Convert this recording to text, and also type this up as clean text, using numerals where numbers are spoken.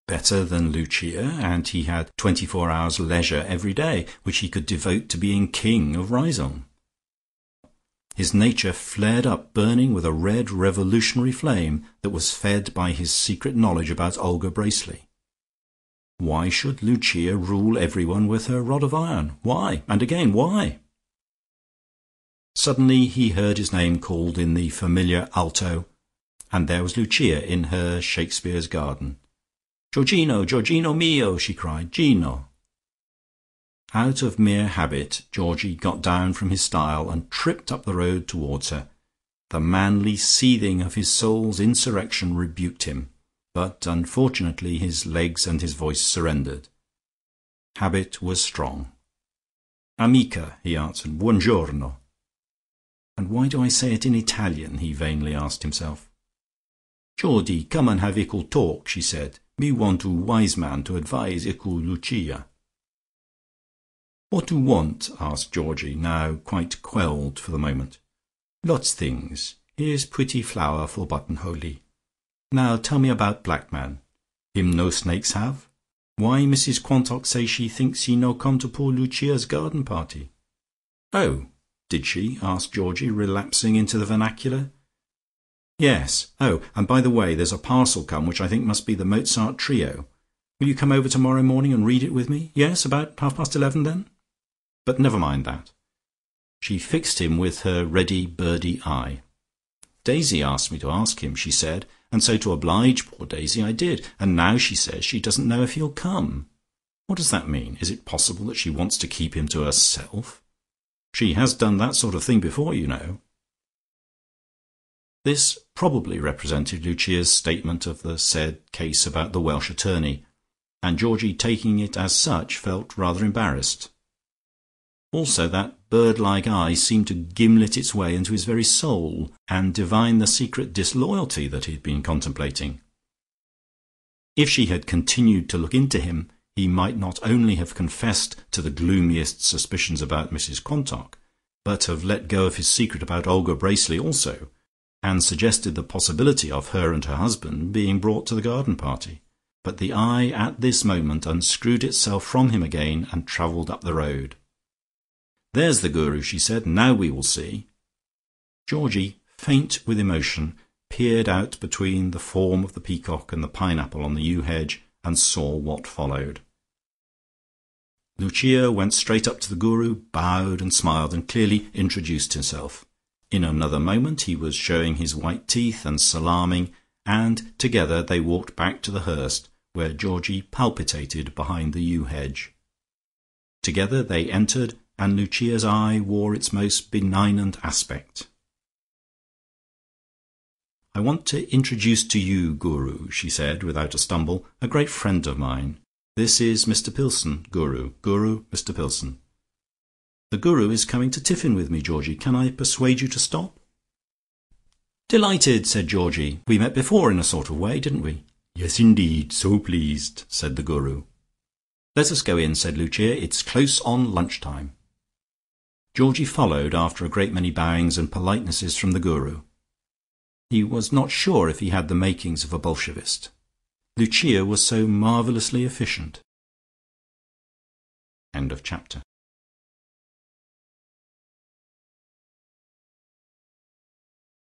better than Lucia, and he had 24 hours leisure every day, which he could devote to being king of Riseholme. His nature flared up, burning with a red revolutionary flame that was fed by his secret knowledge about Olga Bracely. Why should Lucia rule everyone with her rod of iron? Why? And again, why? Suddenly he heard his name called in the familiar alto, and there was Lucia in her Shakespeare's garden. "Giorgino, Giorgino mio!" she cried. "Gino!" Out of mere habit Georgie got down from his stile and tripped up the road towards her. The manly seething of his soul's insurrection rebuked him, but unfortunately his legs and his voice surrendered. Habit was strong. "Amica," he answered. "Buongiorno." And why do I say it in Italian? He vainly asked himself. "Geordie, come and have ickle talk," she said. "Me want to wise man to advise ickle Lucia." "What do want?" asked Georgie, now quite quelled for the moment. "Lots things. Here's pretty flower for buttonholy. Now tell me about black man. Him no snakes have? Why Mrs Quantock say she thinks he no come to poor Lucia's garden party?" "Oh, did she?" asked Georgie, relapsing into the vernacular. "Yes. Oh, and by the way, there's a parcel come which I think must be the Mozart trio. Will you come over tomorrow morning and read it with me? Yes, about 11:30 then? But never mind that." She fixed him with her ready birdie eye. "Daisy asked me to ask him," she said, "and so to oblige poor Daisy I did, and now she says she doesn't know if he'll come. What does that mean? Is it possible that she wants to keep him to herself? She has done that sort of thing before, you know." This probably represented Lucia's statement of the said case about the Welsh attorney, and Georgie, taking it as such, felt rather embarrassed. Also that bird-like eye seemed to gimlet its way into his very soul, and divine the secret disloyalty that he had been contemplating. If she had continued to look into him, he might not only have confessed to the gloomiest suspicions about Mrs Quantock, but have let go of his secret about Olga Bracely also, and suggested the possibility of her and her husband being brought to the garden party. But the eye at this moment unscrewed itself from him again and travelled up the road. "There's the Guru," she said. "Now we will see." Georgie, faint with emotion, peered out between the form of the peacock and the pineapple on the yew hedge, and saw what followed. Lucia went straight up to the Guru, bowed and smiled, and clearly introduced himself. In another moment he was showing his white teeth and salaaming, and together they walked back to the Hurst, where Georgie palpitated behind the yew hedge. Together they entered, and Lucia's eye wore its most benignant aspect. "I want to introduce to you, Guru," she said without a stumble, "a great friend of mine. This is Mr Pillson, Guru. Guru, Mr Pillson. The Guru is coming to tiffin with me, Georgie. Can I persuade you to stop?" "Delighted," said Georgie. "We met before in a sort of way, didn't we?" "Yes, indeed. So pleased," said the Guru. "Let us go in," said Lucia. "It's close on lunch-time." Georgie followed after a great many bowings and politenesses from the Guru. He was not sure if he had the makings of a Bolshevist. Lucia was so marvellously efficient. End of chapter.